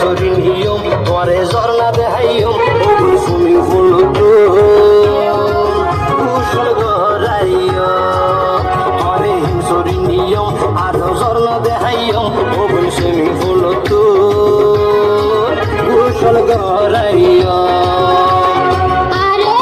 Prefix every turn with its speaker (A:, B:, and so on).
A: হিংসরি নিয়ম তোরে ঝর্ণা দেখাইম swimming pool তো কুশল গড়াইয়া তোরে হিংসরি নিয়ম আর ঝর্ণা দেখাইম সুইমিং পুল তো কুশল গড়াইয়া
B: বলে